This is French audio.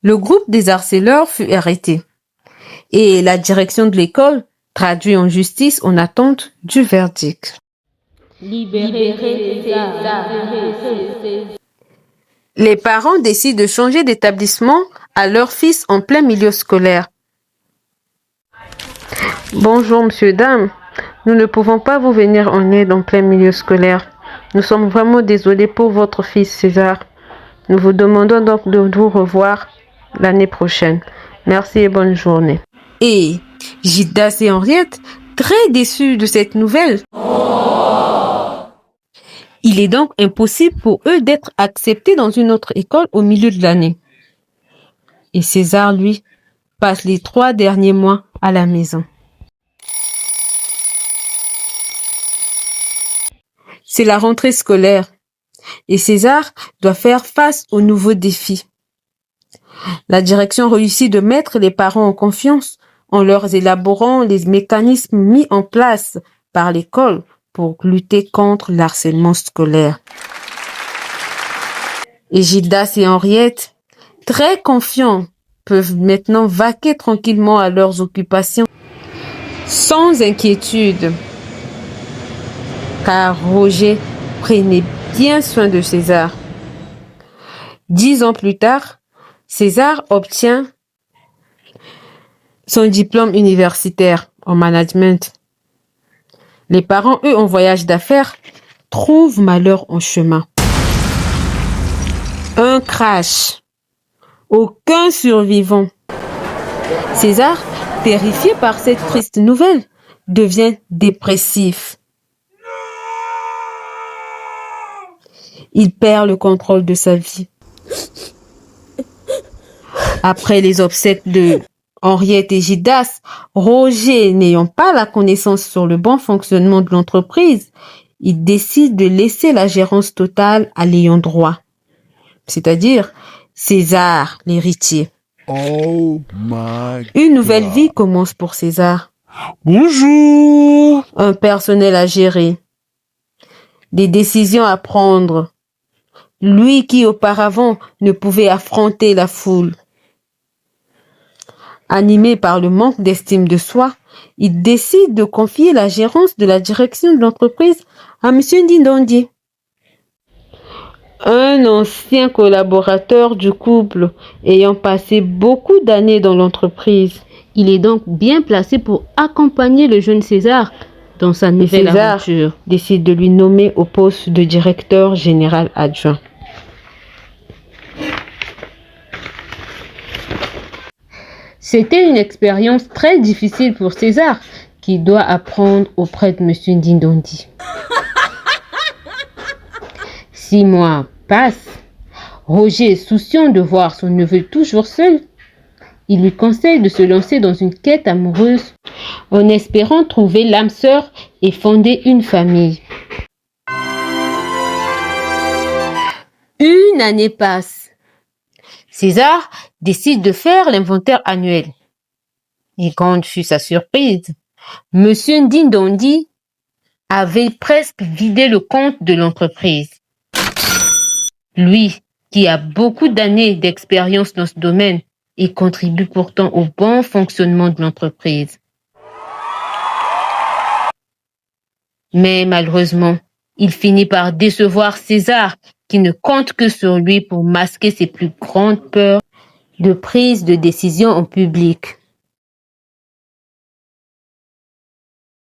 Le groupe des harceleurs fut arrêté et la direction de l'école traduit en justice en attente du verdict. Libérez César. Les parents décident de changer d'établissement à leur fils en plein milieu scolaire. Bonjour, monsieur, dame. Nous ne pouvons pas vous venir en aide en plein milieu scolaire. Nous sommes vraiment désolés pour votre fils César. Nous vous demandons donc de vous revoir l'année prochaine. Merci et bonne journée. Et Gildas et Henriette, très déçus de cette nouvelle. Il est donc impossible pour eux d'être acceptés dans une autre école au milieu de l'année. Et César, lui, passe les 3 derniers mois à la maison. C'est la rentrée scolaire et César doit faire face aux nouveaux défis. La direction réussit de mettre les parents en confiance en leur élaborant les mécanismes mis en place par l'école pour lutter contre le harcèlement scolaire. Et Gildas et Henriette, très confiants, peuvent maintenant vaquer tranquillement à leurs occupations sans inquiétude. Car Roger prenait bien soin de César. 10 ans plus tard, César obtient son diplôme universitaire en management. Les parents, eux, en voyage d'affaires, trouvent malheur en chemin. Un crash. Aucun survivant. César, terrifié par cette triste nouvelle, devient dépressif. Il perd le contrôle de sa vie. Après les obsèques de Henriette et Gildas, Roger, n'ayant pas la connaissance sur le bon fonctionnement de l'entreprise, il décide de laisser la gérance totale à l'ayant droit, c'est-à-dire César, l'héritier. Oh my Une nouvelle God. vie commence pour César. Bonjour. Un personnel à gérer, des décisions à prendre. Lui qui auparavant ne pouvait affronter la foule. Animé par le manque d'estime de soi, il décide de confier la gérance de la direction de l'entreprise à M. Ndindondi, un ancien collaborateur du couple ayant passé beaucoup d'années dans l'entreprise. Il est donc bien placé pour accompagner le jeune César dans sa nouvelle aventure. Décide de lui nommer au poste de directeur général adjoint. C'était une expérience très difficile pour César, qui doit apprendre auprès de M. Ndindondi. 6 mois passent. Roger est soucieux de voir son neveu toujours seul. Il lui conseille de se lancer dans une quête amoureuse en espérant trouver l'âme sœur et fonder une famille. Une année passe. César décide de faire l'inventaire annuel. Et grande fut sa surprise. Monsieur Ndindondi avait presque vidé le compte de l'entreprise. Lui, qui a beaucoup d'années d'expérience dans ce domaine et contribue pourtant au bon fonctionnement de l'entreprise. Mais malheureusement, il finit par décevoir César, qui ne compte que sur lui pour masquer ses plus grandes peurs de prise de décision en public.